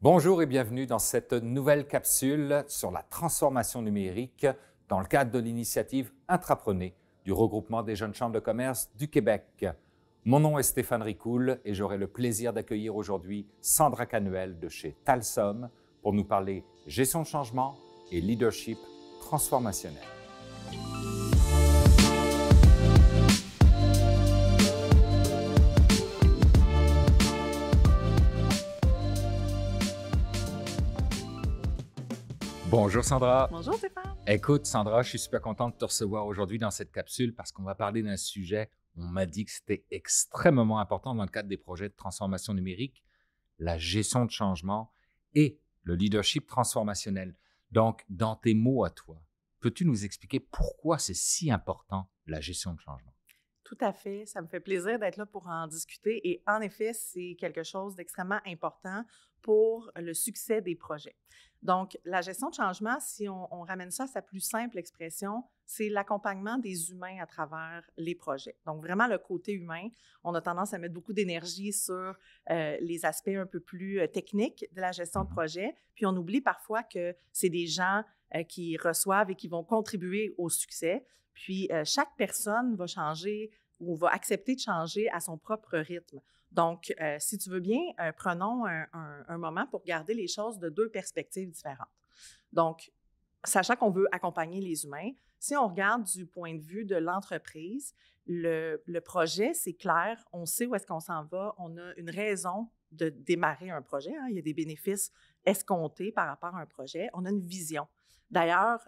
Bonjour et bienvenue dans cette nouvelle capsule sur la transformation numérique dans le cadre de l'initiative Intraprenez du regroupement des jeunes chambres de commerce du Québec. Mon nom est Stéphane Ricoul et j'aurai le plaisir d'accueillir aujourd'hui Sandra Canuel de chez Talsom pour nous parler gestion de changement et leadership transformationnel. Bonjour Sandra. Bonjour Stéphane. Écoute Sandra, je suis super content de te recevoir aujourd'hui dans cette capsule parce qu'on va parler d'un sujet, on m'a dit que c'était extrêmement important dans le cadre des projets de transformation numérique, la gestion de changement et le leadership transformationnel. Donc, dans tes mots à toi, peux-tu nous expliquer pourquoi c'est si important la gestion de changement? Tout à fait. Ça me fait plaisir d'être là pour en discuter. Et en effet, c'est quelque chose d'extrêmement important pour le succès des projets. Donc, la gestion de changement, si on ramène ça à sa plus simple expression, c'est l'accompagnement des humains à travers les projets. Donc, vraiment le côté humain. On a tendance à mettre beaucoup d'énergie sur les aspects un peu plus techniques de la gestion de projet. Puis, on oublie parfois que c'est des gens qui reçoivent et qui vont contribuer au succès. Puis, chaque personne va changer ou va accepter de changer à son propre rythme. Donc, si tu veux bien, prenons un moment pour regarder les choses de deux perspectives différentes. Donc, sachant qu'on veut accompagner les humains, si on regarde du point de vue de l'entreprise, le projet, c'est clair, on sait où est-ce qu'on s'en va, on a une raison de démarrer un projet, hein, il y a des bénéfices escomptés par rapport à un projet, on a une vision. D'ailleurs,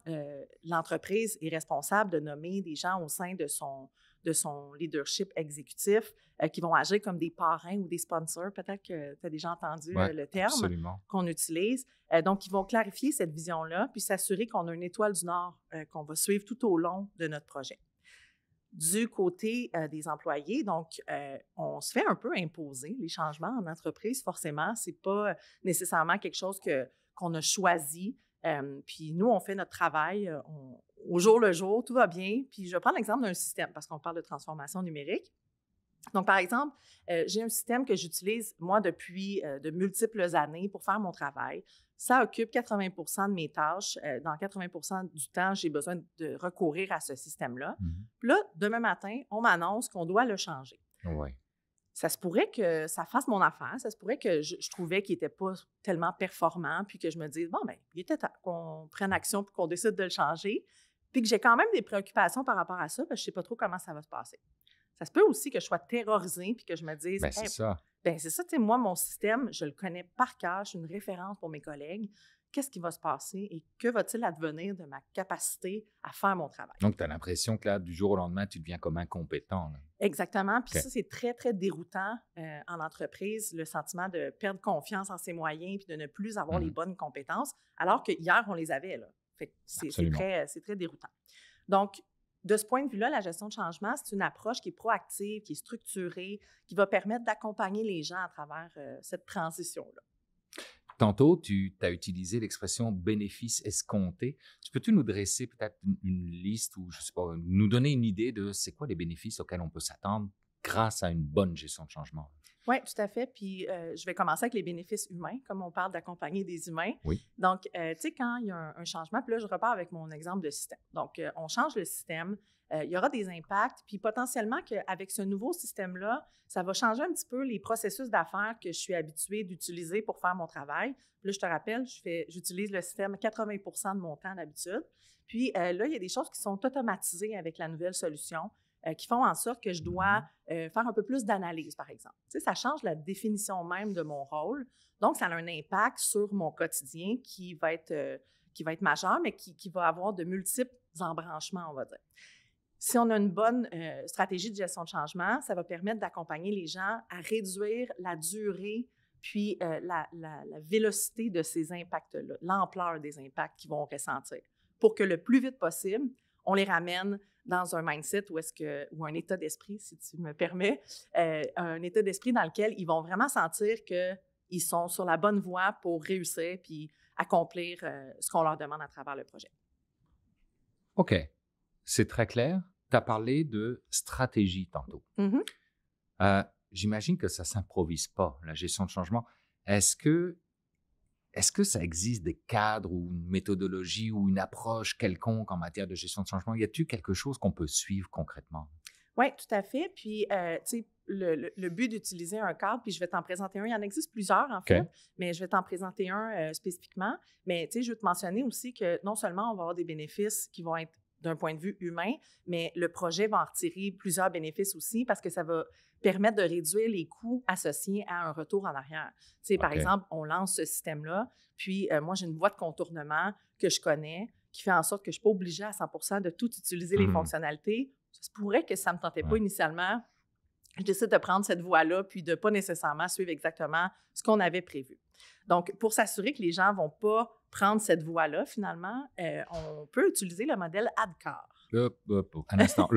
l'entreprise est responsable de nommer des gens au sein de son leadership exécutif qui vont agir comme des parrains ou des sponsors. Peut-être que tu as déjà entendu le terme qu'on utilise. Donc, ils vont clarifier cette vision-là puis s'assurer qu'on a une étoile du Nord qu'on va suivre tout au long de notre projet. Du côté des employés, donc, on se fait un peu imposer les changements en entreprise, forcément. Ce n'est pas nécessairement quelque chose qu'on a choisi. Puis nous, on fait notre travail au jour le jour, tout va bien. Puis je vais prendre l'exemple d'un système parce qu'on parle de transformation numérique. Donc, par exemple, j'ai un système que j'utilise, moi, depuis de multiples années pour faire mon travail. Ça occupe 80 % de mes tâches. Dans 80 % du temps, j'ai besoin de recourir à ce système-là. Puis là, demain matin, on m'annonce qu'on doit le changer. Oui. Ça se pourrait que ça fasse mon affaire. Ça se pourrait que je trouvais qu'il n'était pas tellement performant, puis que je me dise, bon, bien, il était temps qu'on prenne action puis qu'on décide de le changer. Puis que j'ai quand même des préoccupations par rapport à ça, parce que je ne sais pas trop comment ça va se passer. Ça se peut aussi que je sois terrorisée puis que je me dise, Bien, c'est ça. Bien, c'est ça, tu sais, moi, mon système, je le connais par cœur, je suis une référence pour mes collègues. Qu'est-ce qui va se passer et que va-t-il advenir de ma capacité à faire mon travail? Donc, tu as l'impression que là, du jour au lendemain, tu deviens comme incompétent. Là. Exactement. Puis ça, c'est très, très déroutant en entreprise, le sentiment de perdre confiance en ses moyens puis de ne plus avoir les bonnes compétences, alors que hier, on les avait. Là. Fait que c'est très déroutant. Donc, de ce point de vue-là, la gestion de changement, c'est une approche qui est proactive, qui est structurée, qui va permettre d'accompagner les gens à travers cette transition-là. Tantôt, tu as utilisé l'expression bénéfice escompté. Peux-tu nous dresser peut-être une liste ou, je sais pas, nous donner une idée de c'est quoi les bénéfices auxquels on peut s'attendre grâce à une bonne gestion de changement? Oui, tout à fait. Puis, je vais commencer avec les bénéfices humains, comme on parle d'accompagner des humains. Oui. Donc, tu sais, quand il y a un changement, puis là, je repars avec mon exemple de système. Donc, on change le système, il y aura des impacts, puis potentiellement qu'avec ce nouveau système-là, ça va changer un petit peu les processus d'affaires que je suis habituée d'utiliser pour faire mon travail. Puis là, je te rappelle, j'utilise le système 80 % de mon temps d'habitude. Puis là, il y a des choses qui sont automatisées avec la nouvelle solution. Qui font en sorte que je dois faire un peu plus d'analyse, par exemple. Tu sais, ça change la définition même de mon rôle. Donc, ça a un impact sur mon quotidien qui va être majeur, mais qui va avoir de multiples embranchements, on va dire. Si on a une bonne stratégie de gestion de changement, ça va permettre d'accompagner les gens à réduire la durée puis la vélocité de ces impacts-là, l'ampleur des impacts qu'ils vont ressentir, pour que le plus vite possible, on les ramène dans un mindset ou un état d'esprit, si tu me permets, un état d'esprit dans lequel ils vont vraiment sentir qu'ils sont sur la bonne voie pour réussir puis accomplir ce qu'on leur demande à travers le projet. OK. C'est très clair. Tu as parlé de stratégie tantôt. J'imagine que ça ne s'improvise pas, la gestion de changement. Est-ce que est-ce que ça existe des cadres ou une méthodologie ou une approche quelconque en matière de gestion de changement? Y a-t-il quelque chose qu'on peut suivre concrètement? Oui, tout à fait. Puis, tu sais, le but d'utiliser un cadre, puis je vais t'en présenter un. Il y en existe plusieurs, en fait, mais je vais t'en présenter un spécifiquement. Mais, tu sais, je veux te mentionner aussi que non seulement on va avoir des bénéfices qui vont être d'un point de vue humain, mais le projet va en retirer plusieurs bénéfices aussi parce que ça va permettre de réduire les coûts associés à un retour en arrière. Tu sais, par exemple, on lance ce système-là, puis moi, j'ai une voie de contournement que je connais qui fait en sorte que je ne suis pas obligée à 100% de tout utiliser les fonctionnalités. Ça se pourrait que ça ne me tentait pas initialement. Je décide de prendre cette voie-là, puis de ne pas nécessairement suivre exactement ce qu'on avait prévu. Donc, pour s'assurer que les gens ne vont pas prendre cette voie-là, finalement, on peut utiliser le modèle ADKAR. Un instant.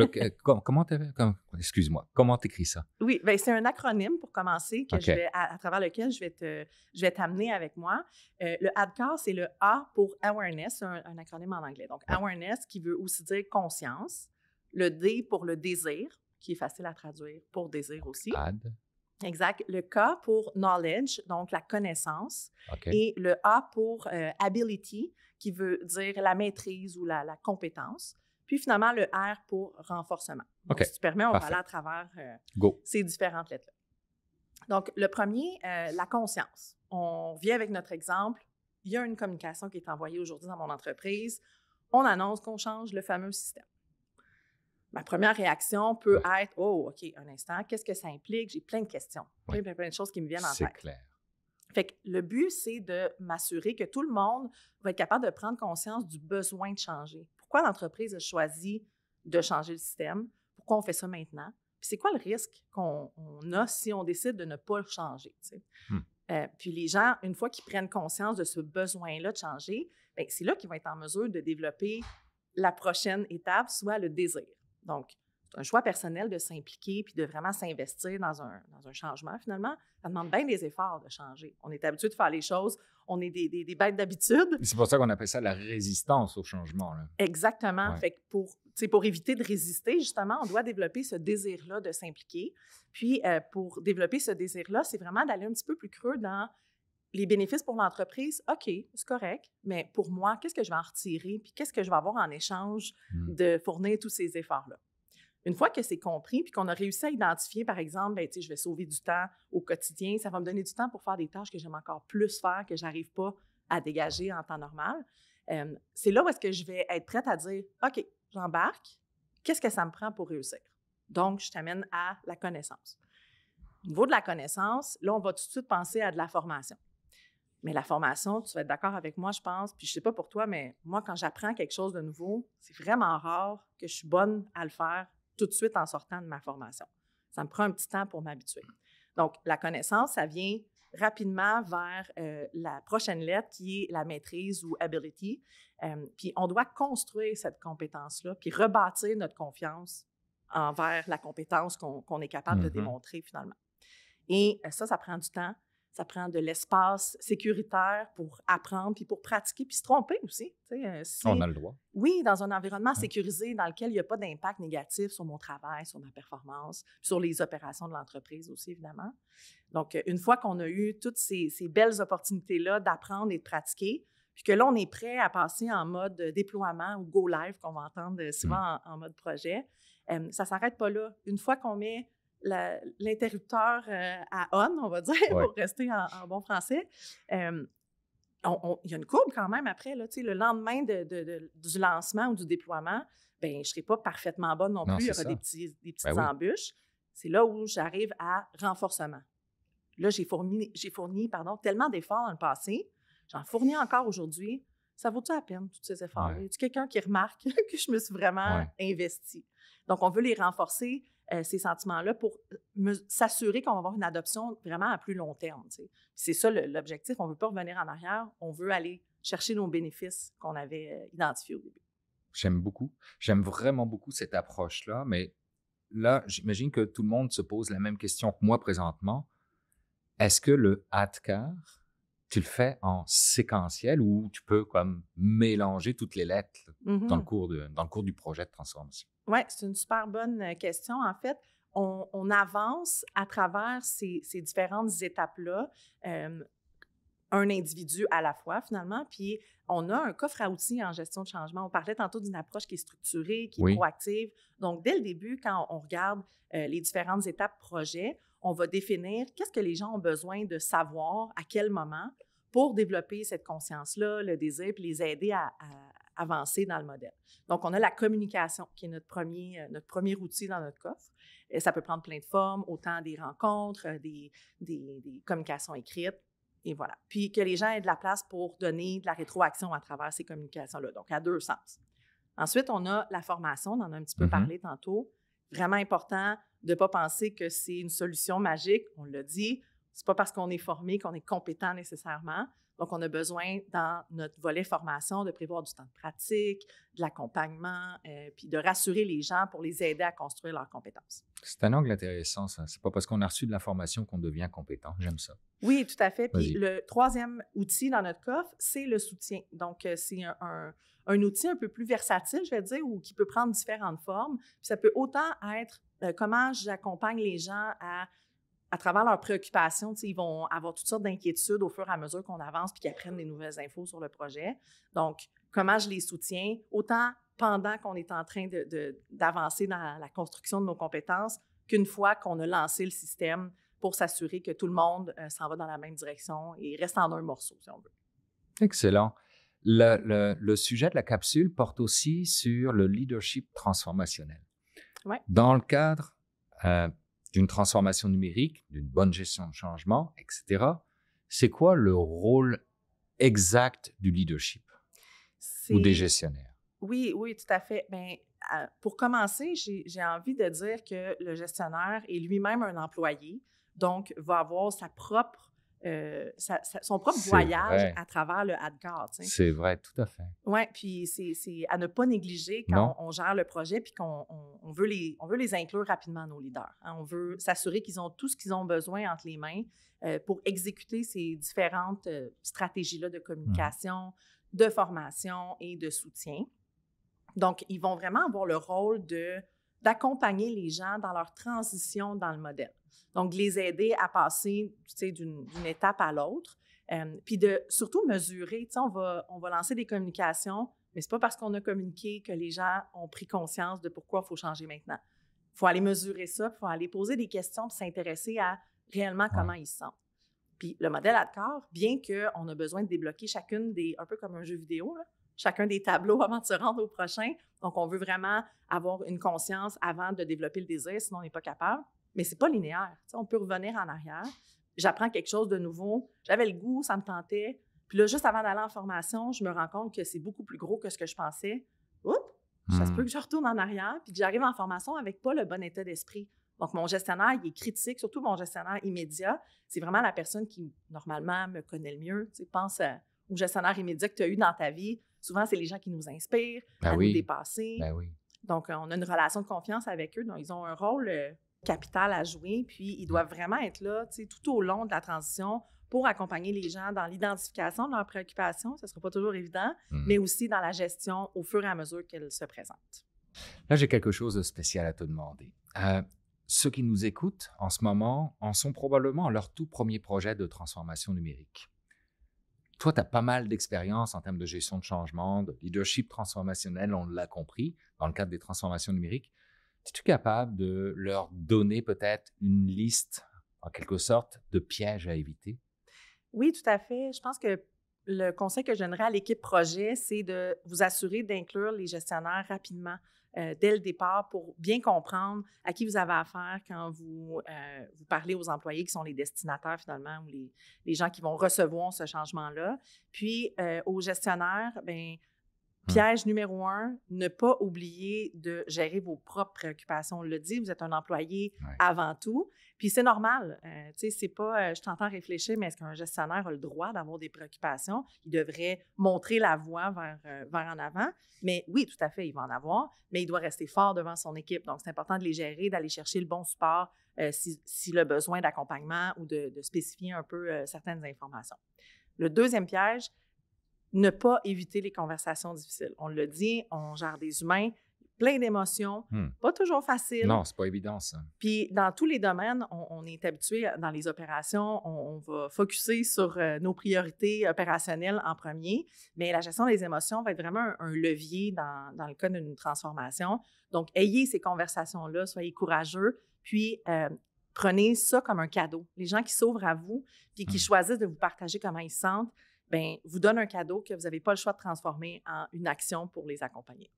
Excuse-moi, comment tu écris ça? Oui, bien, c'est un acronyme pour commencer que à travers lequel je vais t'amener avec moi. Le ADKAR, c'est le A pour Awareness, un acronyme en anglais. Donc, Awareness qui veut aussi dire conscience. Le D pour le désir, qui est facile à traduire pour désir aussi. Ad. Exact. Le K pour knowledge, donc la connaissance. Et le A pour ability, qui veut dire la maîtrise ou la compétence. Puis finalement, le R pour renforcement. Donc, si tu permets, on va aller à travers ces différentes lettres-là. Donc, le premier, la conscience. On vient avec notre exemple. Il y a une communication qui est envoyée aujourd'hui dans mon entreprise. On annonce qu'on change le fameux système. Ma première réaction peut être « Oh, OK, un instant, qu'est-ce que ça implique? J'ai plein de questions, plein de choses qui me viennent en tête. » C'est clair. Fait que le but, c'est de m'assurer que tout le monde va être capable de prendre conscience du besoin de changer. Pourquoi l'entreprise a choisi de changer le système? Pourquoi on fait ça maintenant? Puis c'est quoi le risque qu'on a si on décide de ne pas le changer? Puis les gens, une fois qu'ils prennent conscience de ce besoin-là de changer, bien, c'est là qu'ils vont être en mesure de développer la prochaine étape, soit le désir. Donc, c'est un choix personnel de s'impliquer puis de vraiment s'investir dans un changement, finalement. Ça demande bien des efforts de changer. On est habitué de faire les choses. On est des bêtes d'habitude. C'est pour ça qu'on appelle ça la résistance au changement. Là. Exactement. Ouais. Fait que pour éviter de résister, justement, on doit développer ce désir-là de s'impliquer. Puis, pour développer ce désir-là, c'est vraiment d'aller un petit peu plus creux dans les bénéfices pour l'entreprise. OK, c'est correct, mais pour moi, qu'est-ce que je vais en retirer? Puis qu'est-ce que je vais avoir en échange de fournir tous ces efforts-là? Une fois que c'est compris, puis qu'on a réussi à identifier, par exemple, bien, je vais sauver du temps au quotidien, ça va me donner du temps pour faire des tâches que j'aime encore plus faire, que je n'arrive pas à dégager en temps normal. C'est là où est-ce que je vais être prête à dire, OK, j'embarque, qu'est-ce que ça me prend pour réussir? Donc, je t'amène à la connaissance. Au niveau de la connaissance, là, on va tout de suite penser à de la formation. Mais la formation, tu vas être d'accord avec moi, je pense, puis je ne sais pas pour toi, mais moi, quand j'apprends quelque chose de nouveau, c'est vraiment rare que je suis bonne à le faire tout de suite en sortant de ma formation. Ça me prend un petit temps pour m'habituer. Donc, la connaissance, ça vient rapidement vers la prochaine lettre qui est la maîtrise ou ability. Puis, on doit construire cette compétence-là, puis rebâtir notre confiance envers la compétence qu'on est capable de démontrer finalement. Et ça prend du temps. Ça prend de l'espace sécuritaire pour apprendre, puis pour pratiquer, puis se tromper aussi. On a le droit. Oui, dans un environnement sécurisé dans lequel il n'y a pas d'impact négatif sur mon travail, sur ma performance, sur les opérations de l'entreprise aussi, évidemment. Donc, une fois qu'on a eu toutes ces belles opportunités-là d'apprendre et de pratiquer, puis que là, on est prêt à passer en mode déploiement ou go live, qu'on va entendre souvent en mode projet, ça ne s'arrête pas là. Une fois qu'on met l'interrupteur à on, on va dire, pour rester en bon français. Il y a une courbe quand même après. Là, le lendemain du lancement ou du déploiement, bien, je ne serai pas parfaitement bonne non plus. Il y aura des petites embûches. C'est là où j'arrive à renforcement. Là, j'ai fourni tellement d'efforts dans le passé. J'en fournis encore aujourd'hui. Ça vaut-tu la peine, tous ces efforts-là? Y a-t-il quelqu'un qui remarque que je me suis vraiment investie? Donc, on veut les renforcer, ces sentiments-là, pour s'assurer qu'on va avoir une adoption vraiment à plus long terme. C'est ça l'objectif. On ne veut pas revenir en arrière. On veut aller chercher nos bénéfices qu'on avait identifiés au début. J'aime beaucoup. J'aime vraiment beaucoup cette approche-là, mais là, j'imagine que tout le monde se pose la même question que moi présentement. Est-ce que le ADKAR, tu le fais en séquentiel ou tu peux comme mélanger toutes les lettres dans le cours du projet de transformation? Oui, c'est une super bonne question. En fait, on avance à travers ces différentes étapes-là un individu à la fois, finalement. Puis, on a un coffre à outils en gestion de changement. On parlait tantôt d'une approche qui est structurée, qui est proactive. Donc, dès le début, quand on regarde les différentes étapes projet, on va définir qu'est-ce que les gens ont besoin de savoir, à quel moment, pour développer cette conscience-là, le désir, puis les aider à avancer dans le modèle. Donc, on a la communication, qui est notre premier outil dans notre coffre. Et ça peut prendre plein de formes, autant des rencontres, des communications écrites, et voilà. Puis que les gens aient de la place pour donner de la rétroaction à travers ces communications-là, donc à deux sens. Ensuite, on a la formation, on en a un petit peu parlé tantôt. Vraiment important de ne pas penser que c'est une solution magique, on l'a dit, c'est pas parce qu'on est formé qu'on est compétent nécessairement. Donc, on a besoin, dans notre volet formation, de prévoir du temps de pratique, de l'accompagnement, puis de rassurer les gens pour les aider à construire leurs compétences. C'est un angle intéressant, ça. C'est pas parce qu'on a reçu de l'information qu'on devient compétent. J'aime ça. Oui, tout à fait. Puis le troisième outil dans notre coffre, c'est le soutien. Donc, c'est un outil un peu plus versatile, je vais dire, ou qui peut prendre différentes formes. Puis ça peut autant être comment j'accompagne les gens à travers leurs préoccupations. Ils vont avoir toutes sortes d'inquiétudes au fur et à mesure qu'on avance puis qu'ils apprennent des nouvelles infos sur le projet. Donc, comment je les soutiens, autant pendant qu'on est en train d'avancer dans la construction de nos compétences qu'une fois qu'on a lancé le système pour s'assurer que tout le monde s'en va dans la même direction et reste en un morceau, si on veut. Excellent. Le sujet de la capsule porte aussi sur le leadership transformationnel. Ouais. Dans le cadre d'une transformation numérique, d'une bonne gestion de changement, etc., c'est quoi le rôle exact du leadership ou des gestionnaires? Oui, tout à fait. Bien, pour commencer, j'ai envie de dire que le gestionnaire est lui-même un employé, donc va avoir son propre voyage à travers le ADCAR. C'est vrai, tout à fait. Oui, puis c'est à ne pas négliger quand on gère le projet puis qu'on veut les inclure rapidement, nos leaders. On veut s'assurer qu'ils ont tout ce qu'ils ont besoin entre les mains pour exécuter ces différentes stratégies-là de communication, de formation et de soutien. Donc, ils vont vraiment avoir le rôle d'accompagner les gens dans leur transition dans le modèle. Donc, de les aider à passer d'une étape à l'autre. Puis de surtout mesurer, on va lancer des communications, mais ce n'est pas parce qu'on a communiqué que les gens ont pris conscience de pourquoi il faut changer maintenant. Il faut aller mesurer ça, il faut aller poser des questions, puis s'intéresser à réellement comment ils se sentent. Puis le modèle ADCAR, bien qu'on a besoin de débloquer un peu comme un jeu vidéo, là, chacun des tableaux avant de se rendre au prochain. Donc, on veut vraiment avoir une conscience avant de développer le désir, sinon on n'est pas capable. Mais ce n'est pas linéaire. On peut revenir en arrière. J'apprends quelque chose de nouveau. J'avais le goût, ça me tentait. Puis là, juste avant d'aller en formation, je me rends compte que c'est beaucoup plus gros que ce que je pensais. Oups! Ça se peut que je retourne en arrière puis que j'arrive en formation avec pas le bon état d'esprit. Donc, mon gestionnaire, il est critique, surtout mon gestionnaire immédiat. C'est vraiment la personne qui, normalement, me connaît le mieux. Pense au gestionnaire immédiat que tu as eu dans ta vie. Souvent, c'est les gens qui nous inspirent à nous dépasser. Donc, on a une relation de confiance avec eux. Donc, ils ont un rôle capital à jouer. Puis, ils doivent vraiment être là tout au long de la transition pour accompagner les gens dans l'identification de leurs préoccupations. Ce ne sera pas toujours évident, mais aussi dans la gestion au fur et à mesure qu'elles se présentent. Là, j'ai quelque chose de spécial à te demander. Ceux qui nous écoutent en ce moment en sont probablement à leur tout premier projet de transformation numérique. Toi, tu as pas mal d'expérience en termes de gestion de changement, de leadership transformationnel, on l'a compris, dans le cadre des transformations numériques. Es-tu capable de leur donner peut-être une liste, en quelque sorte, de pièges à éviter? Oui, tout à fait. Je pense que le conseil que je donnerais à l'équipe projet, c'est de vous assurer d'inclure les gestionnaires rapidement dès le départ pour bien comprendre à qui vous avez affaire quand vous parlez aux employés qui sont les destinataires finalement ou les gens qui vont recevoir ce changement-là. Puis, aux gestionnaires, bien, piège numéro 1, ne pas oublier de gérer vos propres préoccupations. On l'a dit, vous êtes un employé avant tout. Puis c'est normal. C'est pas, je t'entends réfléchir, mais est-ce qu'un gestionnaire a le droit d'avoir des préoccupations? Il devrait montrer la voie vers en avant. Mais oui, tout à fait, il va en avoir, mais il doit rester fort devant son équipe. Donc, c'est important de les gérer, d'aller chercher le bon support s'il a besoin d'accompagnement ou de spécifier un peu certaines informations. Le deuxième piège, ne pas éviter les conversations difficiles. On l'a dit, on gère des humains. plein d'émotions, pas toujours facile. Non, c'est pas évident, ça. Puis dans tous les domaines, on est habitué dans les opérations, on va focusser sur nos priorités opérationnelles en premier, mais la gestion des émotions va être vraiment un levier dans le cas d'une transformation. Donc, ayez ces conversations-là, soyez courageux, puis prenez ça comme un cadeau. Les gens qui s'ouvrent à vous puis qui choisissent de vous partager comment ils se sentent, bien, vous donnent un cadeau que vous n'avez pas le choix de transformer en une action pour les accompagner.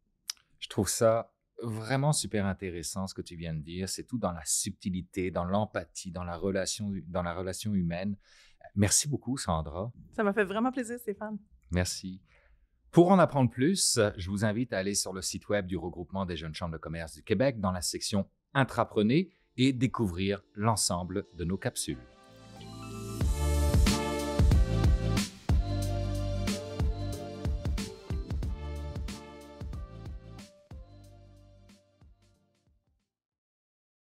Je trouve ça vraiment super intéressant ce que tu viens de dire. C'est tout dans la subtilité, dans l'empathie, dans la relation humaine. Merci beaucoup, Sandra. Ça m'a fait vraiment plaisir, Stéphane. Merci. Pour en apprendre plus, je vous invite à aller sur le site web du Regroupement des jeunes chambres de commerce du Québec dans la section Intraprenez et découvrir l'ensemble de nos capsules.